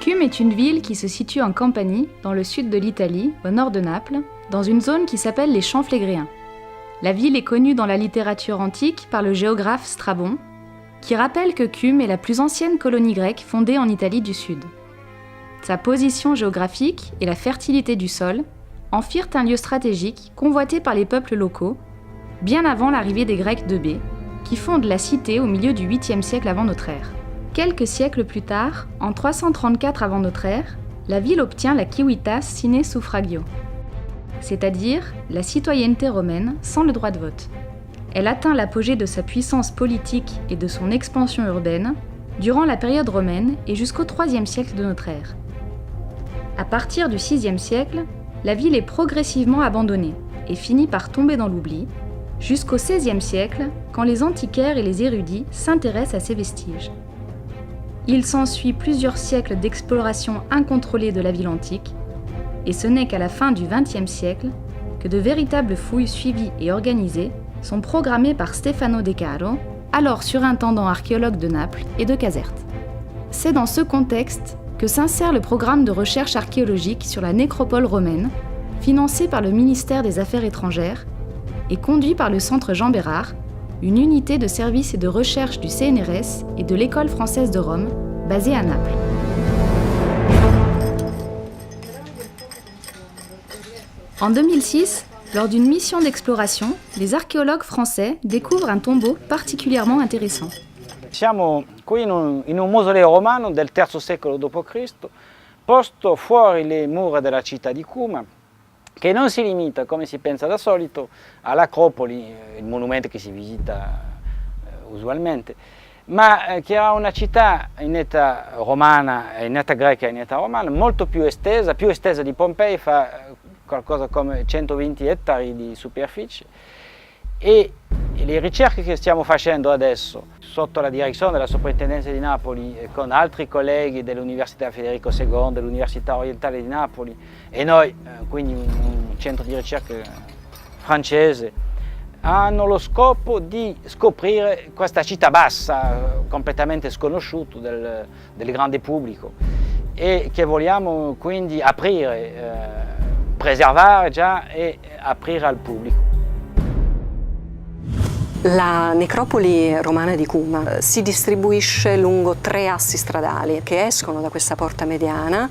Cumes est une ville qui se situe en Campanie, dans le sud de l'Italie, au nord de Naples, dans une zone qui s'appelle les Champs Flégréens. La ville est connue dans la littérature antique par le géographe Strabon, qui rappelle que Cumes est la plus ancienne colonie grecque fondée en Italie du Sud. Sa position géographique et la fertilité du sol en firent un lieu stratégique convoité par les peuples locaux, bien avant l'arrivée des Grecs d'Eubée, qui fondent la cité au milieu du 8e siècle avant notre ère. Quelques siècles plus tard, en 334 avant notre ère, la ville obtient la civitas sine suffragio, c'est-à-dire la citoyenneté romaine sans le droit de vote. Elle atteint l'apogée de sa puissance politique et de son expansion urbaine durant la période romaine et jusqu'au IIIe siècle de notre ère. À partir du VIe siècle, la ville est progressivement abandonnée et finit par tomber dans l'oubli, jusqu'au XVIe siècle, quand les antiquaires et les érudits s'intéressent à ses vestiges. Il s'ensuit plusieurs siècles d'exploration incontrôlée de la ville antique, et ce n'est qu'à la fin du XXe siècle que de véritables fouilles suivies et organisées sont programmées par Stefano De Caro, alors surintendant archéologue de Naples et de Caserte. C'est dans ce contexte que s'insère le programme de recherche archéologique sur la nécropole romaine, financé par le ministère des Affaires étrangères et conduit par le Centre Jean Bérard, une unité de service et de recherche du CNRS et de l'École française de Rome, basée à Naples. En 2006, lors d'une mission d'exploration, les archéologues français découvrent un tombeau particulièrement intéressant. Siamo qui in un mausoleo romano del III secolo d.C., posto fuori le mura della città di Cuma, che non si limita, come si pensa da solito, all'Acropoli, il monumento che si visita usualmente, ma che ha una città in età romana, in età greca e in età romana, molto più estesa di Pompei, fa qualcosa come 120 ettari di superficie, e le ricerche che stiamo facendo adesso sotto la direzione della Soprintendenza di Napoli con altri colleghi dell'Università Federico II, dell'Università Orientale di Napoli e noi, quindi un centro di ricerca francese, hanno lo scopo di scoprire questa città bassa, completamente sconosciuta del grande pubblico, e che vogliamo quindi aprire, preservare già e aprire al pubblico. La necropoli romana di Cuma si distribuisce lungo 3 assi stradali che escono da questa porta mediana,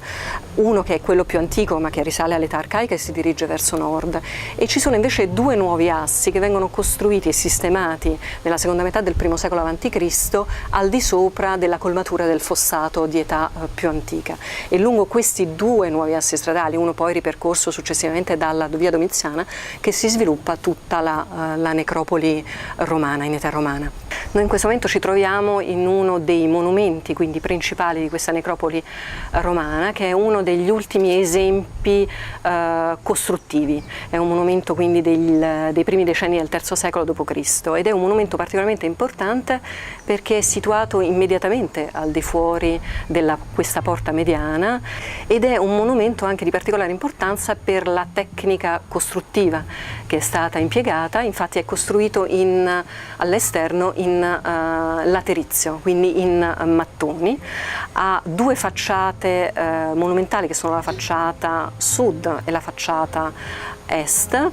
uno che è quello più antico ma che risale all'età arcaica e si dirige verso nord, e ci sono invece 2 nuovi assi che vengono costruiti e sistemati nella seconda metà del I secolo a.C. al di sopra della colmatura del fossato di età più antica, e lungo questi 2 nuovi assi stradali, uno poi ripercorso successivamente dalla via Domiziana, che si sviluppa tutta la necropoli romana, in età romana. Noi in questo momento ci troviamo in uno dei monumenti quindi principali di questa necropoli romana, che è uno degli ultimi esempi costruttivi. È un monumento quindi dei primi decenni del III secolo d.C. ed è un monumento particolarmente importante perché è situato immediatamente al di fuori di questa porta mediana, ed è un monumento anche di particolare importanza per la tecnica costruttiva che è stata impiegata. Infatti è costruito all'esterno in laterizio, quindi in mattoni. Ha 2 facciate monumentali che sono la facciata sud e la facciata est,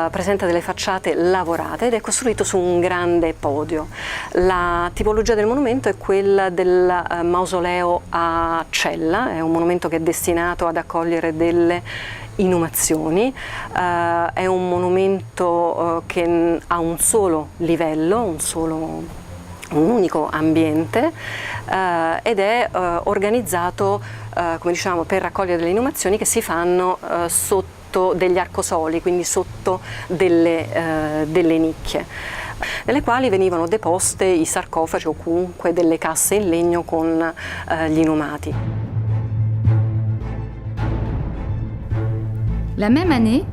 presenta delle facciate lavorate ed è costruito su un grande podio. La tipologia del monumento è quella del mausoleo a cella, è un monumento che è destinato ad accogliere delle inumazioni, è un monumento che ha un solo livello, un unico ambiente, ed è organizzato, come diciamo, per raccogliere delle inumazioni che si fanno sotto degli arcosoli, quindi sotto delle nicchie, nelle quali venivano deposte i sarcofagi o comunque delle casse in legno con gli inumati. La même année,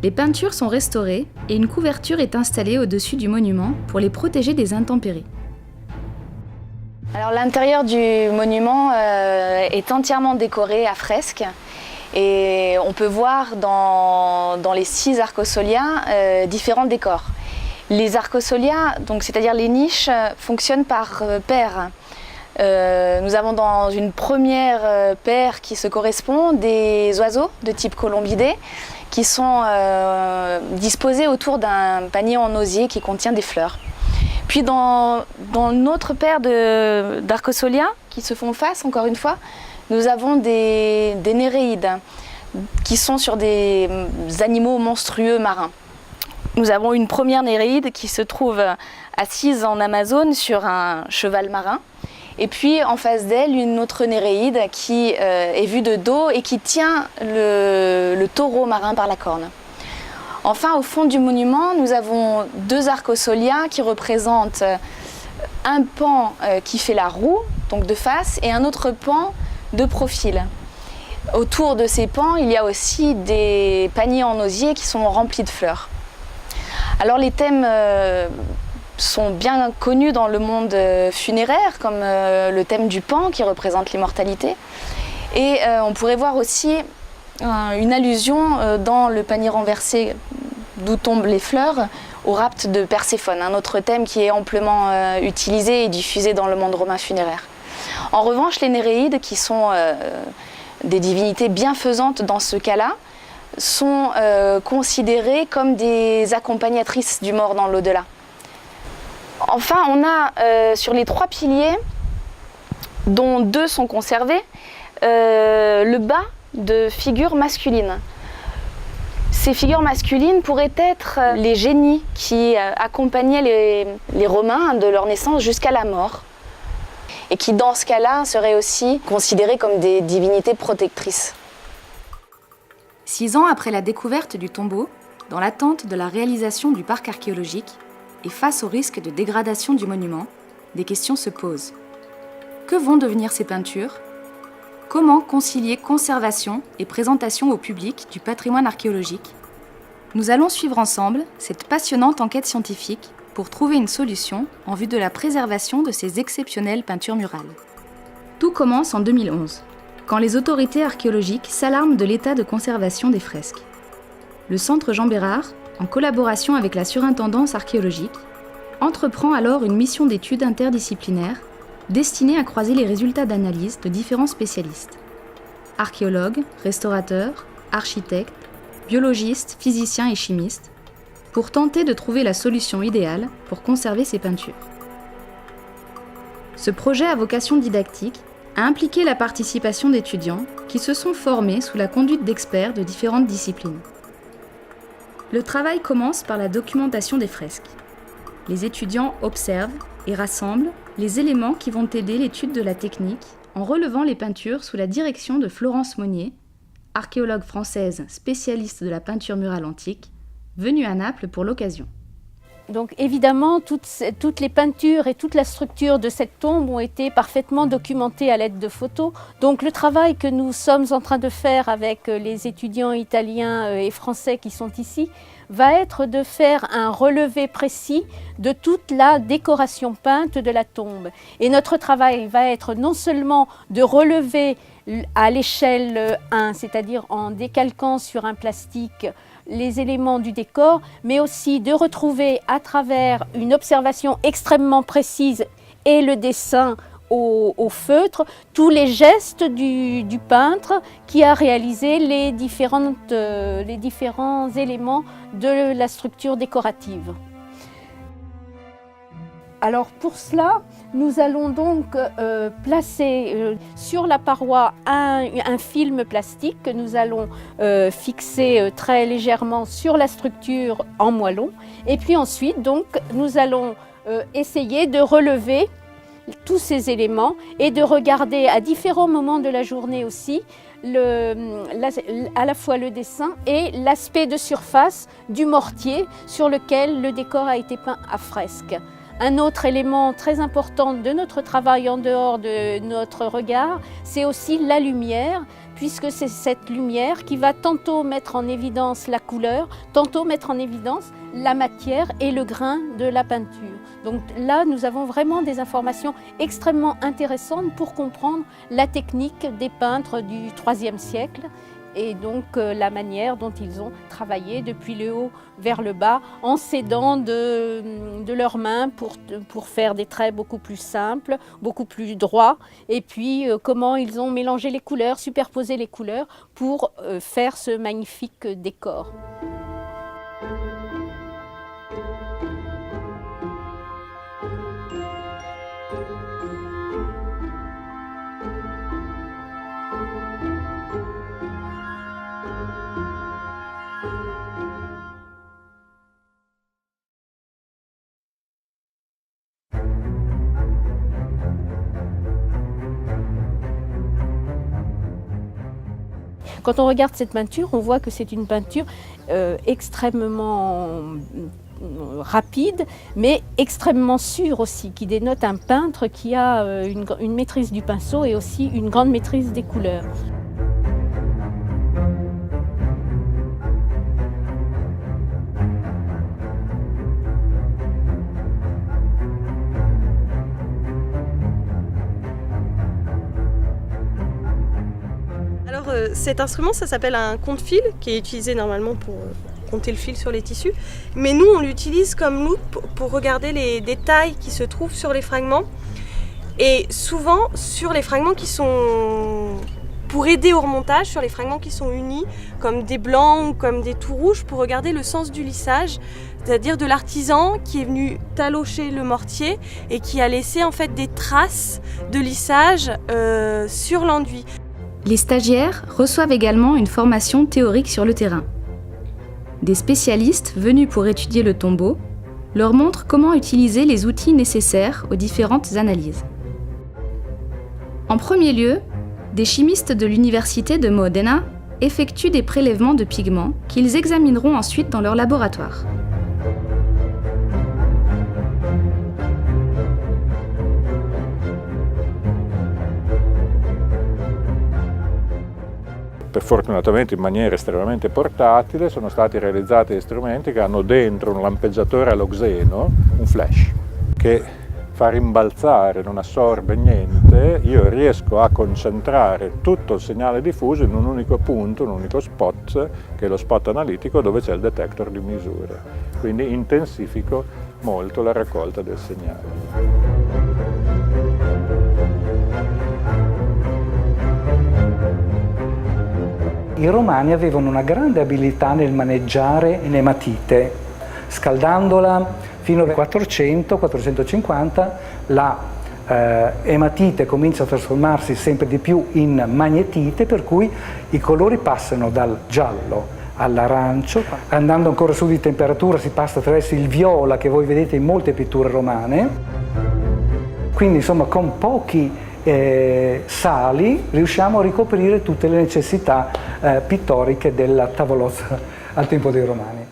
les peintures sont restaurées et une couverture est installée au-dessus du monument pour les protéger des intempéries. Alors l'intérieur du monument est entièrement décoré à fresques, et on peut voir dans les 6 arcosolia différents décors. Les arcosolia, donc c'est-à-dire les niches, fonctionnent par paires. Nous avons dans une première paire qui se correspond des oiseaux de type colombidé qui sont disposés autour d'un panier en osier qui contient des fleurs. Puis dans une autre paire d'arcosolias qui se font face, encore une fois, nous avons des néréides qui sont sur des animaux monstrueux marins. Nous avons une première néréide qui se trouve assise en Amazone sur un cheval marin. Et puis en face d'elle, une autre néréide qui est vue de dos et qui tient le taureau marin par la corne. Enfin, au fond du monument, nous avons deux arcosolias qui représentent un pan qui fait la roue, donc de face, et un autre pan de profil. Autour de ces pans, il y a aussi des paniers en osier qui sont remplis de fleurs. Alors les thèmes sont bien connus dans le monde funéraire, comme le thème du pan qui représente l'immortalité. Et on pourrait voir aussi une allusion dans le panier renversé d'où tombent les fleurs au rapt de Perséphone, un autre thème qui est amplement utilisé et diffusé dans le monde romain funéraire. En revanche, les néréides, qui sont des divinités bienfaisantes dans ce cas-là, sont considérées comme des accompagnatrices du mort dans l'au-delà. Enfin, on a sur les 3 piliers, dont 2 sont conservés, le bas de figures masculines. Ces figures masculines pourraient être les génies qui accompagnaient les Romains de leur naissance jusqu'à la mort et qui, dans ce cas-là, seraient aussi considérées comme des divinités protectrices. 6 ans après la découverte du tombeau, dans l'attente de la réalisation du parc archéologique et face au risque de dégradation du monument, des questions se posent. Que vont devenir ces peintures ? Comment concilier conservation et présentation au public du patrimoine archéologique ? Nous allons suivre ensemble cette passionnante enquête scientifique pour trouver une solution en vue de la préservation de ces exceptionnelles peintures murales. Tout commence en 2011, quand les autorités archéologiques s'alarment de l'état de conservation des fresques. Le Centre Jean Bérard, en collaboration avec la surintendance archéologique, entreprend alors une mission d'études interdisciplinaire destinée à croiser les résultats d'analyse de différents spécialistes. Archéologues, restaurateurs, architectes, biologistes, physiciens et chimistes, pour tenter de trouver la solution idéale pour conserver ces peintures. Ce projet à vocation didactique a impliqué la participation d'étudiants qui se sont formés sous la conduite d'experts de différentes disciplines. Le travail commence par la documentation des fresques. Les étudiants observent et rassemblent les éléments qui vont aider l'étude de la technique en relevant les peintures sous la direction de Florence Monnier, archéologue française spécialiste de la peinture murale antique, venue à Naples pour l'occasion. Donc évidemment, toutes les peintures et toute la structure de cette tombe ont été parfaitement documentées à l'aide de photos. Donc le travail que nous sommes en train de faire avec les étudiants italiens et français qui sont ici va être de faire un relevé précis de toute la décoration peinte de la tombe. Et notre travail va être non seulement de relever à l'échelle 1, c'est-à-dire en décalquant sur un plastique les éléments du décor, mais aussi de retrouver à travers une observation extrêmement précise et le dessin au feutre, tous les gestes du peintre qui a réalisé les différents éléments de la structure décorative. Alors pour cela, nous allons donc placer sur la paroi un film plastique que nous allons fixer très légèrement sur la structure en moellon. Et puis ensuite, donc, nous allons essayer de relever tous ces éléments et de regarder à différents moments de la journée aussi à la fois le dessin et l'aspect de surface du mortier sur lequel le décor a été peint à fresque. Un autre élément très important de notre travail en dehors de notre regard, c'est aussi la lumière, puisque c'est cette lumière qui va tantôt mettre en évidence la couleur, tantôt mettre en évidence la matière et le grain de la peinture. Donc là, nous avons vraiment des informations extrêmement intéressantes pour comprendre la technique des peintres du IIIe siècle et donc la manière dont ils ont travaillé depuis le haut vers le bas en s'aidant de leurs mains pour faire des traits beaucoup plus simples, beaucoup plus droits, et puis comment ils ont mélangé les couleurs, superposé les couleurs pour faire ce magnifique décor. Quand on regarde cette peinture, on voit que c'est une peinture extrêmement rapide, mais extrêmement sûre aussi, qui dénote un peintre qui a une maîtrise du pinceau et aussi une grande maîtrise des couleurs. Cet instrument, ça s'appelle un compte-fil, qui est utilisé normalement pour compter le fil sur les tissus. Mais nous, on l'utilise comme loupe pour regarder les détails qui se trouvent sur les fragments. Et souvent, sur les fragments qui sont... pour aider au remontage, sur les fragments qui sont unis, comme des blancs ou comme des tout rouges, pour regarder le sens du lissage, c'est-à-dire de l'artisan qui est venu talocher le mortier et qui a laissé en fait des traces de lissage sur l'enduit. Les stagiaires reçoivent également une formation théorique sur le terrain. Des spécialistes venus pour étudier le tombeau leur montrent comment utiliser les outils nécessaires aux différentes analyses. En premier lieu, des chimistes de l'université de Modena effectuent des prélèvements de pigments qu'ils examineront ensuite dans leur laboratoire. Fortunatamente in maniera estremamente portatile sono stati realizzati strumenti che hanno dentro un lampeggiatore alloxeno, un flash, che fa rimbalzare, non assorbe niente, io riesco a concentrare tutto il segnale diffuso in un unico punto, un unico spot, che è lo spot analitico dove c'è il detector di misura. Quindi intensifico molto la raccolta del segnale. I Romani avevano una grande abilità nel maneggiare l'ematite, scaldandola fino al 400-450 la ematite comincia a trasformarsi sempre di più in magnetite, per cui i colori passano dal giallo all'arancio, andando ancora su di temperatura si passa attraverso il viola che voi vedete in molte pitture romane, quindi insomma con pochi sali riusciamo a ricoprire tutte le necessità pittoriche della tavolozza al tempo dei Romani.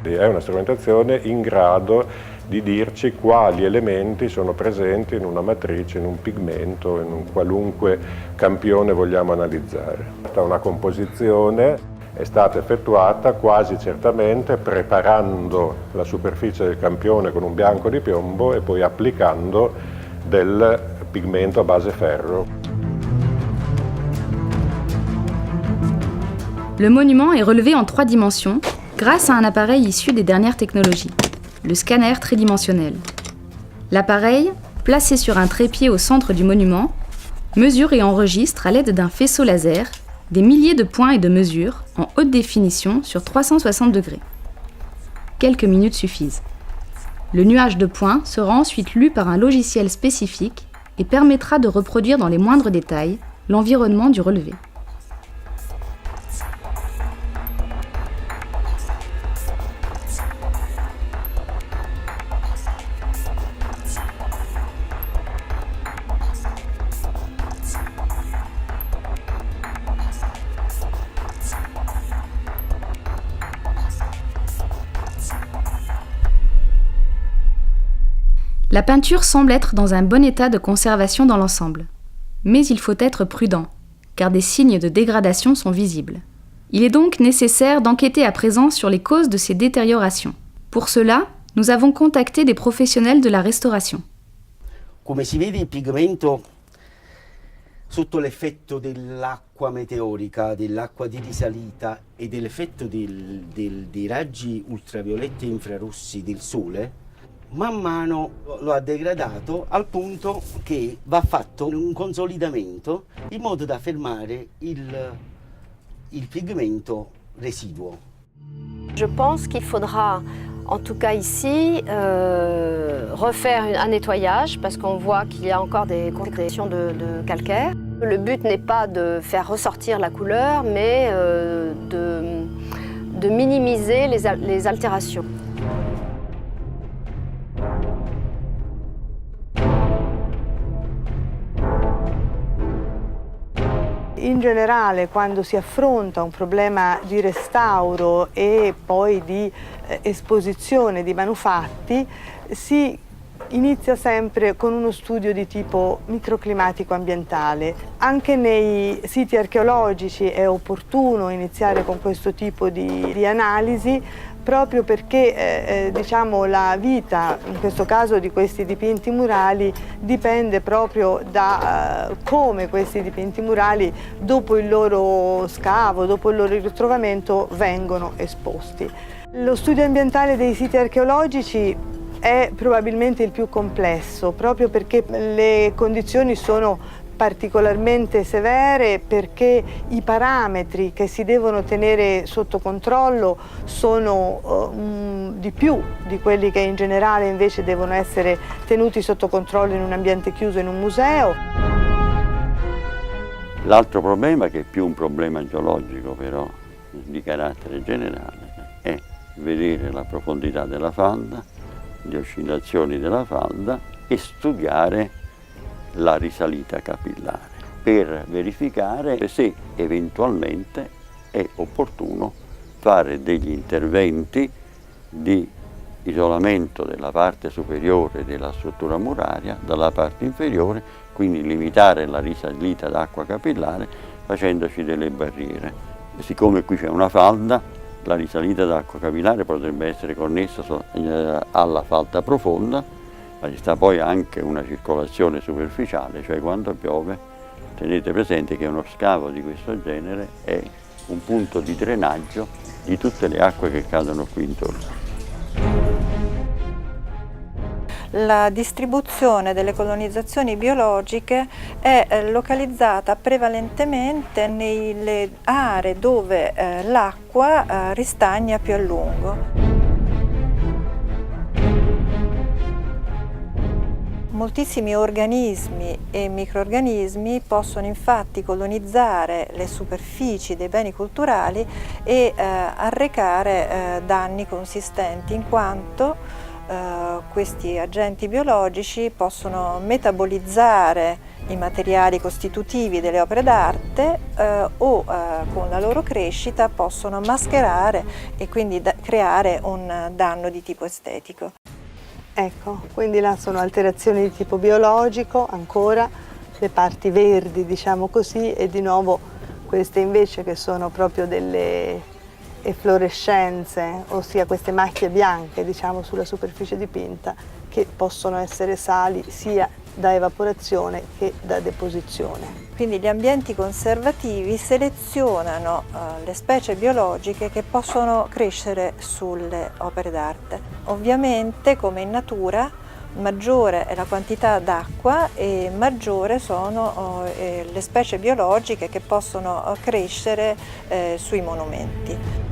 È una strumentazione in grado di dirci quali elementi sono presenti in una matrice, in un pigmento, in un qualunque campione vogliamo analizzare. Una composizione è stata effettuata quasi certamente preparando la superficie del campione con un bianco di piombo e poi applicando del pigmento a base ferro. Le monument est relevé en 3 dimensions grâce à un appareil issu des dernières technologies, le scanner tridimensionnel. L'appareil, placé sur un trépied au centre du monument, mesure et enregistre à l'aide d'un faisceau laser des milliers de points et de mesures en haute définition sur 360 degrés. Quelques minutes suffisent. Le nuage de points sera ensuite lu par un logiciel spécifique et permettra de reproduire dans les moindres détails l'environnement du relevé. La peinture semble être dans un bon état de conservation dans l'ensemble. Mais il faut être prudent, car des signes de dégradation sont visibles. Il est donc nécessaire d'enquêter à présent sur les causes de ces détériorations. Pour cela, nous avons contacté des professionnels de la restauration. Come si vede il pigmento sotto l'effetto dell'acqua meteorica, dell'acqua di risalita e dell'effetto dei raggi ultravioletti e infrarossi del sole, man mano lo ha degradato al punto che va fatto un consolidamento in modo da fermare il pigmento residuo. Je pense qu'il faudra, en tout cas ici, refaire un nettoyage parce qu'on voit qu'il y a encore des consécrétions de calcaire. Le but n'est pas de faire ressortir la couleur, mais de minimiser les altérations. In generale, quando si affronta un problema di restauro e poi di esposizione di manufatti, si inizia sempre con uno studio di tipo microclimatico ambientale. Anche nei siti archeologici è opportuno iniziare con questo tipo di analisi, proprio perché diciamo, la vita, in questo caso di questi dipinti murali, dipende proprio da come questi dipinti murali, dopo il loro scavo, dopo il loro ritrovamento, vengono esposti. Lo studio ambientale dei siti archeologici è probabilmente il più complesso, proprio perché le condizioni sono particolarmente severe, perché i parametri che si devono tenere sotto controllo sono di più di quelli che in generale invece devono essere tenuti sotto controllo in un ambiente chiuso, in un museo. L'altro problema, che è più un problema geologico però di carattere generale, è vedere la profondità della falda, le oscillazioni della falda e studiare la risalita capillare per verificare se eventualmente è opportuno fare degli interventi di isolamento della parte superiore della struttura muraria dalla parte inferiore, quindi limitare la risalita d'acqua capillare facendoci delle barriere. E siccome qui c'è una falda, la risalita d'acqua capillare potrebbe essere connessa alla falda profonda, ma ci sta poi anche una circolazione superficiale, cioè quando piove tenete presente che uno scavo di questo genere è un punto di drenaggio di tutte le acque che cadono qui intorno. La distribuzione delle colonizzazioni biologiche è localizzata prevalentemente nelle aree dove l'acqua ristagna più a lungo. Moltissimi organismi e microrganismi possono infatti colonizzare le superfici dei beni culturali e arrecare danni consistenti, in quanto questi agenti biologici possono metabolizzare i materiali costitutivi delle opere d'arte o con la loro crescita possono mascherare e quindi creare un danno di tipo estetico. Ecco, quindi là sono alterazioni di tipo biologico, ancora le parti verdi, diciamo così, e di nuovo queste invece che sono proprio delle efflorescenze, ossia queste macchie bianche, diciamo, sulla superficie dipinta, che possono essere sali sia da evaporazione che da deposizione. Quindi gli ambienti conservativi selezionano le specie biologiche che possono crescere sulle opere d'arte. Ovviamente, come in natura, maggiore è la quantità d'acqua e maggiore sono le specie biologiche che possono crescere sui monumenti.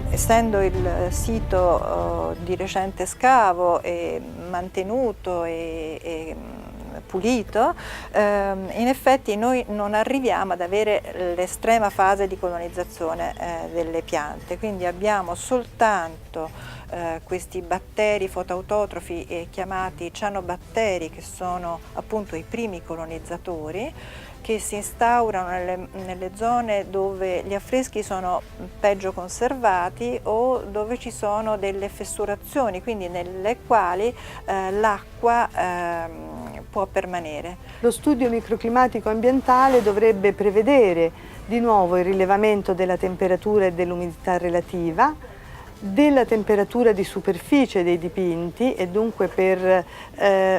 Essendo il sito di recente scavo e mantenuto e pulito, in effetti noi non arriviamo ad avere l'estrema fase di colonizzazione delle piante, quindi abbiamo soltanto questi batteri fotautotrofi chiamati cianobatteri, che sono appunto i primi colonizzatori, che si instaurano nelle zone dove gli affreschi sono peggio conservati o dove ci sono delle fessurazioni, quindi nelle quali l'acqua può permanere. Lo studio microclimatico ambientale dovrebbe prevedere di nuovo il rilevamento della temperatura e dell'umidità relativa, della temperatura di superficie dei dipinti e dunque per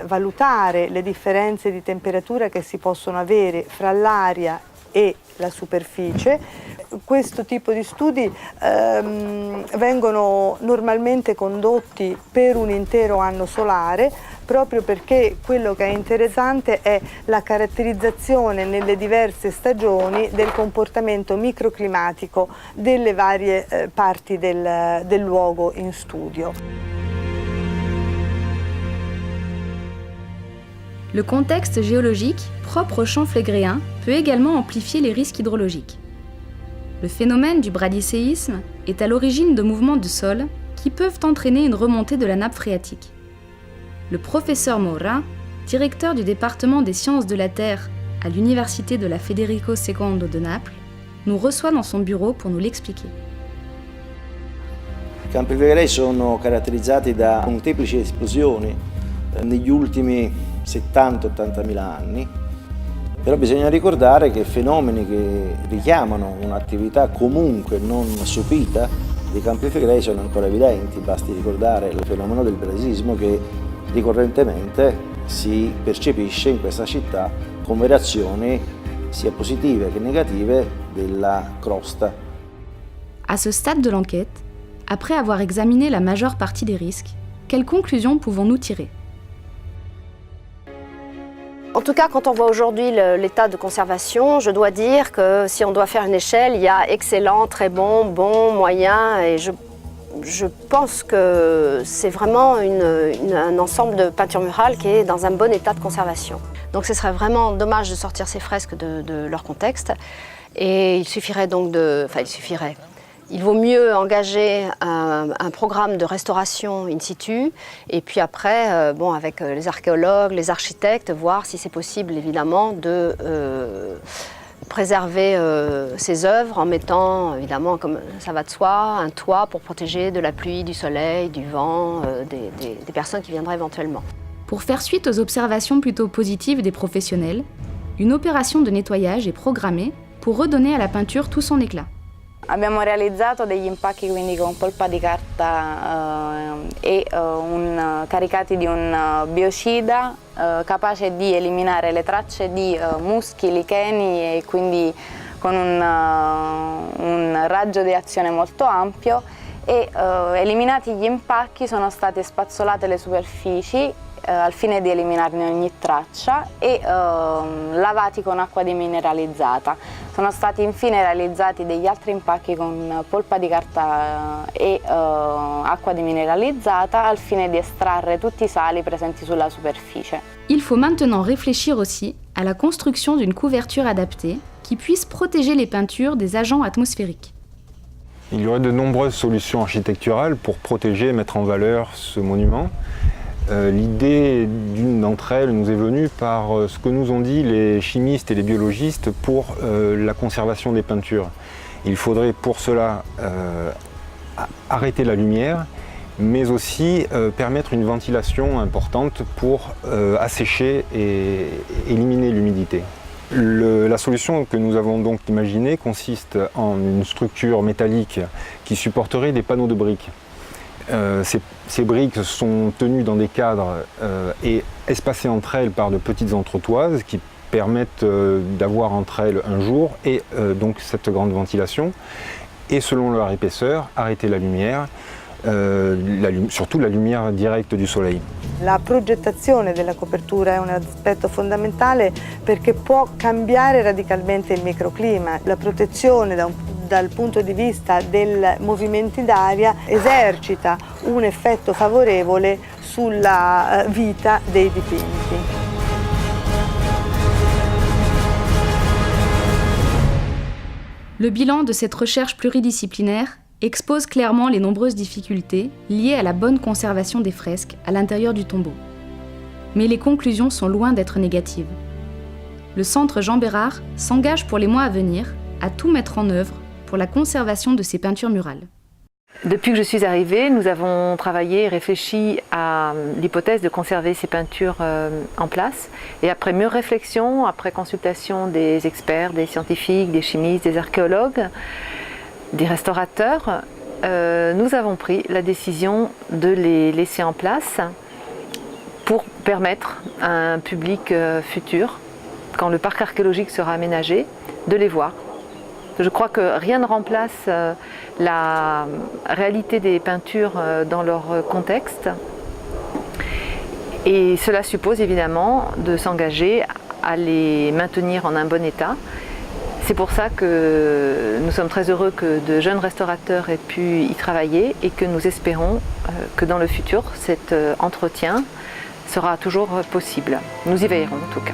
valutare le differenze di temperatura che si possono avere fra l'aria e la superficie. Questo tipo di studi vengono normalmente condotti per un intero anno solare, proprio perché quello che è interessante è la caratterizzazione nelle diverse stagioni del comportamento microclimatico delle varie parti del luogo in studio. Le contexte géologique propre aux champs flégréens peut également amplifier les risques hydrologiques. Le phénomène du bradyséisme est à l'origine de mouvements de sol qui peuvent entraîner une remontée de la nappe phréatique. Le professeur Morra, directeur du département des sciences de la Terre à l'Université de la Federico II de Naples, nous reçoit dans son bureau pour nous l'expliquer. I Campi Flegrei sono caratterizzati da molteplici esplosioni negli ultimi 70-80 mila anni, però bisogna ricordare che fenomeni che richiamano un'attività comunque non sopita dei Campi Flegrei sono ancora evidenti. Basti ricordare il fenomeno del bradisismo che ricorrentemente si percepisce in questa città con variazioni sia positive che negative della crosta. À ce stade de l'enquête, après avoir examiné la majeure partie des risques, quelles conclusions pouvons-nous tirer ? En tout cas, quand on voit aujourd'hui l'état de conservation, je dois dire que si on doit faire une échelle, il y a excellent, très bon, bon, moyen, et je pense que c'est vraiment un ensemble de peintures murales qui est dans un bon état de conservation. Donc ce serait vraiment dommage de sortir ces fresques de leur contexte, et il suffirait donc il vaut mieux engager un programme de restauration in situ et puis après, avec les archéologues, les architectes, voir si c'est possible évidemment de préserver ces œuvres en mettant évidemment, comme ça va de soi, un toit pour protéger de la pluie, du soleil, du vent, des personnes qui viendraient éventuellement. Pour faire suite aux observations plutôt positives des professionnels, une opération de nettoyage est programmée pour redonner à la peinture tout son éclat. Abbiamo realizzato degli impacchi quindi con polpa di carta caricati di un biocida capace di eliminare le tracce di muschi, licheni e quindi con un raggio di azione molto ampio e eliminati gli impacchi sono state spazzolate le superfici al fine di eliminarne ogni traccia e lavati con acqua demineralizzata. Sono stati infine realizzati degli altri impacchi con polpa di carta e acqua demineralizzata al fine di estrarre tutti i sali presenti sulla superficie. Il faut maintenant réfléchir aussi à la construction d'une couverture adaptée qui puisse protéger les peintures des agents atmosphériques. Il y aurait de nombreuses solutions architecturales pour protéger et mettre en valeur ce monument. L'idée d'une d'entre elles nous est venue par ce que nous ont dit les chimistes et les biologistes pour la conservation des peintures. Il faudrait pour cela arrêter la lumière, mais aussi permettre une ventilation importante pour assécher et éliminer l'humidité. La solution que nous avons donc imaginée consiste en une structure métallique qui supporterait des panneaux de briques. Ces briques sont tenues dans des cadres et espacées entre elles par de petites entretoises qui permettent d'avoir entre elles un jour et donc cette grande ventilation. Et selon leur épaisseur, arrêter la lumière, surtout la lumière directe du soleil. La progettazione della copertura è un aspetto fondamentale perché può cambiare radicalmente il microclima. La protezione dal punto di vista dei movimenti d'aria esercita un effetto favorevole sulla vita dei dipinti. Le bilan de cette recherche pluridisciplinaire expose clairement les nombreuses difficultés liées à la bonne conservation des fresques à l'intérieur du tombeau. Mais les conclusions sont loin d'être négatives. Le Centre Jean Bérard s'engage pour les mois à venir à tout mettre en œuvre pour la conservation de ces peintures murales. Depuis que je suis arrivée, nous avons travaillé et réfléchi à l'hypothèse de conserver ces peintures en place. Et après mûre réflexion, après consultation des experts, des scientifiques, des chimistes, des archéologues, des restaurateurs, nous avons pris la décision de les laisser en place pour permettre à un public futur, quand le parc archéologique sera aménagé, de les voir. Je crois que rien ne remplace la réalité des peintures dans leur contexte. Et cela suppose évidemment de s'engager à les maintenir en un bon état. C'est pour ça que nous sommes très heureux que de jeunes restaurateurs aient pu y travailler et que nous espérons que dans le futur, cet entretien sera toujours possible. Nous y veillerons en tout cas.